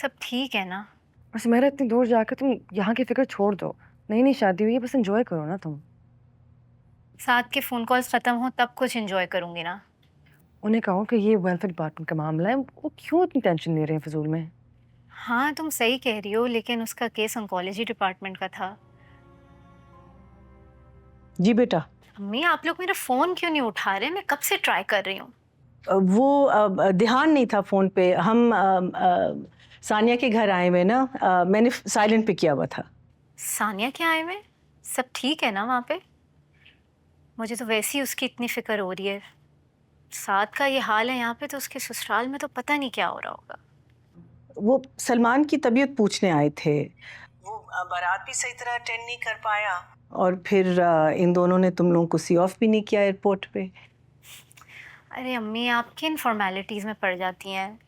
सब ठीक है ना? और सुमेरा, इतनी दूर जाकर तुम यहाँ की फिक्र छोड़ दो। नई नई शादी हुई है, बस एंजॉय करो ना तुम। साथ के फ़ोन कॉल्स ख़त्म हो तब कुछ एन्जॉय करूँगी ना। उन्हें कहो कि ये वेलफेयर डिपार्टमेंट का मामला है, वो क्यों इतनी टेंशन ले रहे हैं फिजूल में। हाँ, तुम सही कह रही हो लेकिन उसका केस ऑन्कोलॉजी डिपार्टमेंट का था। जी बेटा। अम्मी आप लोग मेरा फ़ोन क्यों नहीं उठा रहे? मैं कब से ट्राई कर रही हूँ। वो ध्यान नहीं था फोन पे। हम सानिया के घर आए हुए ना, मैंने साइलेंट पे किया हुआ था। सानिया क्या आए हुए? सब ठीक है ना वहाँ पे? मुझे तो वैसे ही उसकी इतनी फ़िक्र हो रही है। साद का ये हाल है यहाँ पे तो उसके ससुराल में तो पता नहीं क्या हो रहा होगा। वो सलमान की तबीयत पूछने आए थे। वो बारात भी सही तरह अटेंड नहीं कर पाया, और फिर इन दोनों ने तुम लोगों को सी ऑफ भी नहीं किया एयरपोर्ट पे। अरे अम्मी आप किन फॉर्मेलिटीज़ में पड़ जाती हैं?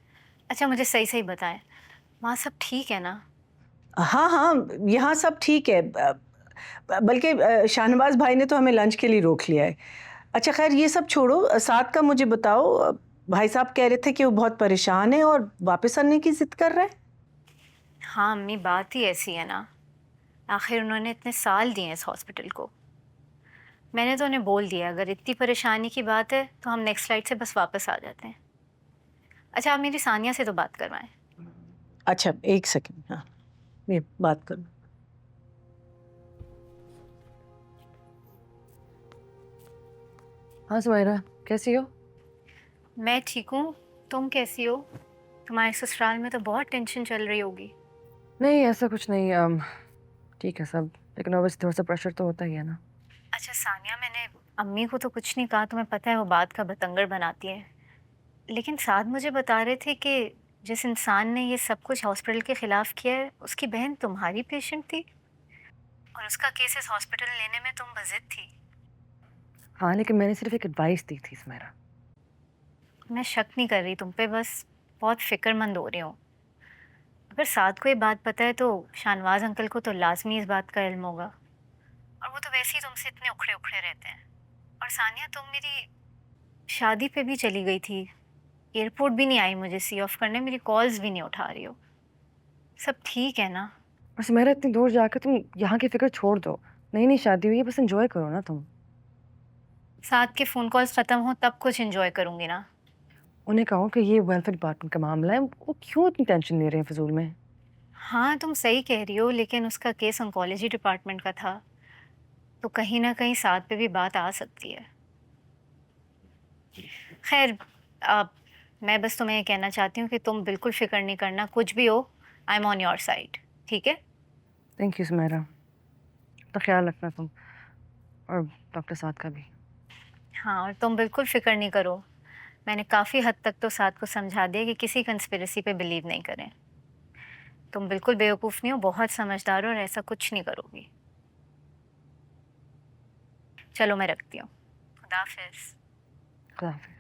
अच्छा मुझे सही-सही बताएं, वहाँ सब ठीक है ना? हाँ हाँ, यहाँ सब ठीक है। बल्कि शाहनवाज भाई ने तो हमें लंच के लिए रोक लिया है। अच्छा खैर ये सब छोड़ो, साथ का मुझे बताओ। भाई साहब कह रहे थे कि वो बहुत परेशान है और वापस आने की जिद कर रहे हैं। हाँ अम्मी बात ही ऐसी है ना। आखिर उन्होंने इतने साल दिए इस हॉस्पिटल को। मैंने तो उन्हें बोल दिया अगर इतनी परेशानी की बात है तो हम नेक्स्ट फ्लाइट से बस वापस आ जाते हैं। अच्छा आप मेरी सानिया से तो बात करवाएं। अच्छा एक सेकंड, हाँ ये बात करो। हाँ सुमेरा, कैसी हो? मैं ठीक हूँ। तुम कैसी हो? तुम्हारे ससुराल में तो बहुत टेंशन चल रही होगी। नहीं ऐसा कुछ नहीं, ठीक है सब, लेकिन ऑब्वियसली थोड़ा सा प्रेशर तो होता ही है ना। अच्छा सानिया मैंने अम्मी को तो कुछ नहीं कहा, तुम्हें पता है वो बात का बतंगड़ बनाती है। लेकिन साथ मुझे बता रहे थे कि जिस इंसान ने ये सब कुछ हॉस्पिटल के खिलाफ किया है उसकी बहन तुम्हारी पेशेंट थी और उसका केस इस हॉस्पिटल लेने में तुम बजिद थी। हाँ लेकिन मैंने सिर्फ एक एडवाइस दी थी सुमेरा। मैं शक नहीं कर रही तुम पे, बस बहुत फिक्रमंद हो रही हूँ। अगर साथ को ये बात पता है तो शाहनवाज अंकल को तो लाजमी इस बात का इल्म होगा, और वो तो वैसे ही तुमसे इतने उखड़े उखड़े रहते हैं। और सानिया तुम मेरी शादी पे भी चली गई थी, एयरपोर्ट भी नहीं आई मुझे सी ऑफ करने, मेरी कॉल्स भी नहीं उठा रही हो। सब ठीक है ना? और सुमेरा, इतनी दूर जाकर तुम यहाँ की फिक्र छोड़ दो। नई नई शादी हुई है, बस एंजॉय करो ना तुम। साथ के फ़ोन कॉल्स ख़त्म हो तब कुछ एंजॉय करूँगी ना। उन्हें कहो कि ये वेलफेयर डिपार्टमेंट का मामला है, वो क्यों इतनी टेंशन ले रहे हैं फिजूल में। हाँ तुम सही कह रही हो लेकिन उसका केस ऑन्कोलॉजी डिपार्टमेंट का था, तो कहीं ना कहीं साथ पे भी बात आ सकती है। खैर अब मैं बस तुम्हें ये कहना चाहती हूँ कि तुम बिल्कुल फिक्र नहीं करना, कुछ भी हो I am on your side. ठीक है? थैंक यू सुमेरा, तो ख्याल रखना तुम, और डॉक्टर साथ का भी। हाँ और तुम बिल्कुल फिक्र नहीं करो, मैंने काफ़ी हद तक तो साथ को समझा दिया कि किसी कंस्पिरेसी पे बिलीव नहीं करें। तुम बिल्कुल बेवकूफ़ नहीं हो, बहुत समझदार हो और ऐसा कुछ नहीं करोगी। चलो मैं रखती हूँ। खुदा हाफिज़। खुदा हाफिज।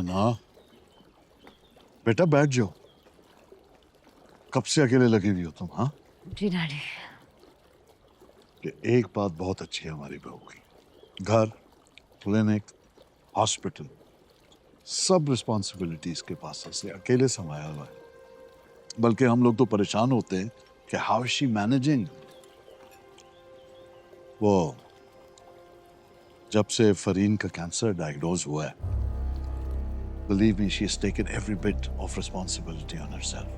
ना बेटा बैठ जाओ, कब से अकेले लगी हुई हो तुम? हाँ, जी डैडी। कि एक बात बहुत अच्छी है हमारी बहू की, घर, क्लिनिक, हॉस्पिटल, सब रिस्पॉन्सिबिलिटीज के पास से अकेले संभाला हुआ है। बल्कि हम लोग तो परेशान होते हैं कि हाउ इज शी मैनेजिंग। वो जब से फरीन का कैंसर डायग्नोज हुआ है, believe me she has taken every bit of responsibility on herself.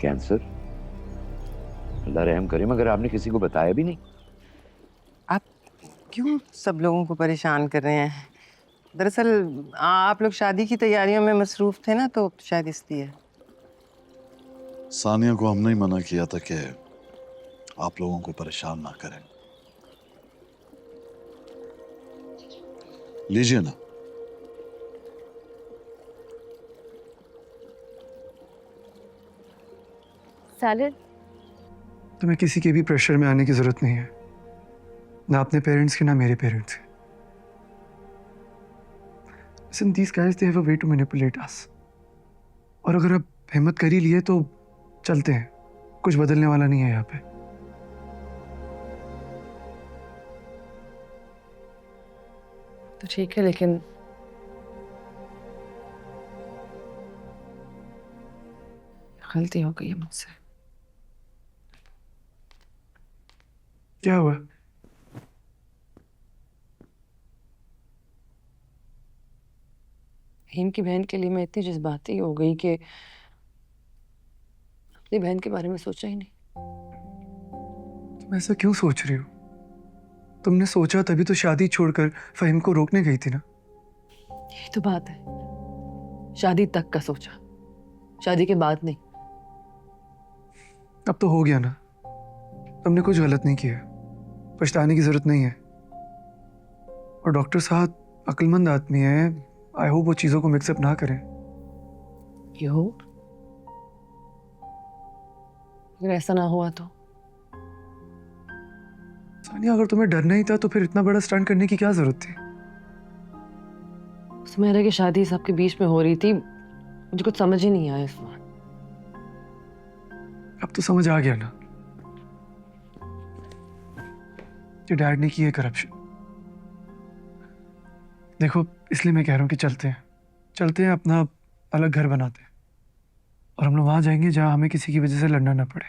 Cancer? Allah रहम करे, मगर आपने किसी को बताया भी नहीं। आप क्यों सब लोगों को परेशान कर रहे हैं? दरअसल आप लोग शादी की तैयारियों में मसरूफ थे ना, तो शायद इसलिए। सानिया को हमने ही मना किया था कि आप लोगों को परेशान ना करें। लीजिए ना। सैलड। तुम्हें किसी के भी प्रेशर में आने की जरूरत नहीं है, ना अपने पेरेंट्स की ना मेरे पेरेंट्स की। Listen, these guys, they have a way to manipulate us. और अगर अब हिम्मत कर ही लिए तो चलते हैं, कुछ बदलने वाला नहीं है यहाँ पे। तो ठीक है, लेकिन गलती हो गई है मुझसे। क्या हुआ? हिम की बहन के लिए मैं इतनी जज्बाती हो गई कि अपनी बहन के बारे में सोचा ही नहीं। तुम ऐसा क्यों सोच रही हो? तुमने सोचा तभी तो शादी छोड़कर फहीम को रोकने गई थी ना। यही तो बात है, शादी तक का सोचा, शादी के बाद नहीं। अब तो हो गया ना, तुमने कुछ गलत नहीं किया, पछताने की जरूरत नहीं है। और डॉक्टर साहब अक्लमंद आदमी है, आई होप वो चीजों को मिक्सअप ना करें। क्यों? अगर ऐसा ना हुआ तो? सानिया, अगर तुम्हें डरना ही था तो फिर इतना बड़ा स्टंट करने की क्या जरूरत थी? सुमेरा की शादी सबके बीच में हो रही थी, मुझे कुछ समझ ही नहीं आया इस बार। अब तो समझ आ गया ना कि डैड ने की है करप्शन। देखो, इसलिए मैं कह रहा हूँ कि चलते हैं अपना अलग घर बनाते हैं और हम लोग वहां जाएंगे जहां हमें किसी की वजह से लड़ना ना पड़े।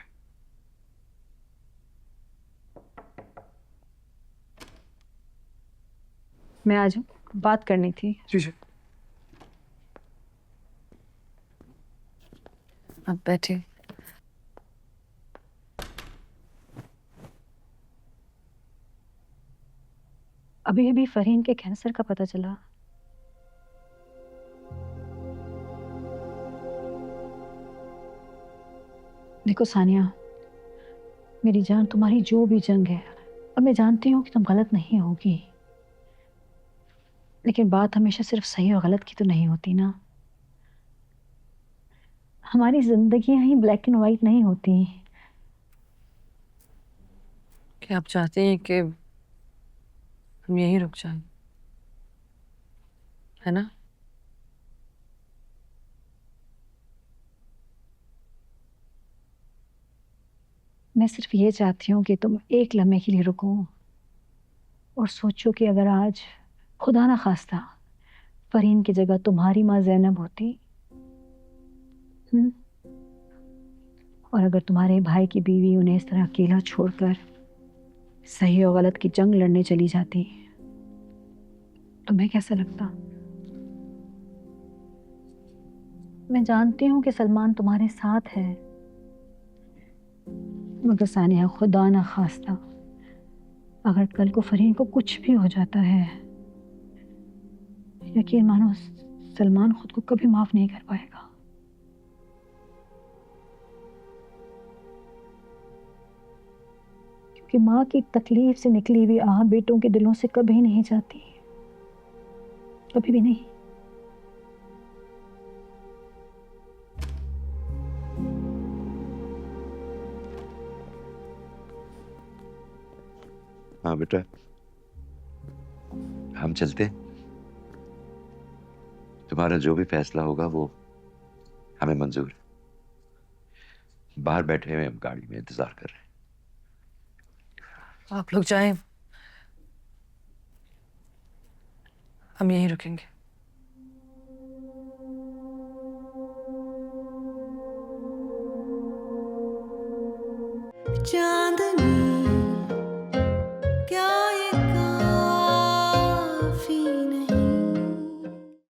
मैं आ जाऊं, बात करनी थी। जी जी। अब बैठे। अभी अभी फरहीन के कैंसर का पता चला। देखो सानिया, मेरी जान, तुम्हारी जो भी जंग है, और मैं जानती हूँ कि तुम गलत नहीं होगी, लेकिन बात हमेशा सिर्फ सही और गलत की तो नहीं होती ना। हमारी जिंदगियां ही ब्लैक एंड व्हाइट नहीं होती। क्या आप चाहते हैं कि हम यहीं रुक जाएं, है ना? मैं सिर्फ ये चाहती हूँ कि तुम एक लम्हे के लिए रुको और सोचो कि अगर आज खुदा ना खास्ता फरहीन की जगह तुम्हारी माँ ज़ैनब होती, और अगर तुम्हारे भाई की बीवी उन्हें इस तरह अकेला छोड़कर सही और गलत की जंग लड़ने चली जाती, तुम्हें कैसा लगता? मैं जानती हूँ कि सलमान तुम्हारे साथ है, मगर सानिया, खुदा ना खास्ता अगर कल को फरहीन को कुछ भी हो जाता है, यकीन मानो सलमान खुद को कभी माफ नहीं कर पाएगा। क्योंकि माँ की तकलीफ से निकली हुई आह बेटों के दिलों से कभी नहीं जाती, कभी भी नहीं। हाँ बेटा, हम चलते हैं। तुम्हारा जो भी फैसला होगा वो हमें मंजूर है। बाहर बैठे हुए हम गाड़ी में इंतजार कर रहे हैं। आप लोग जाएं, हम यहीं रुकेंगे। जा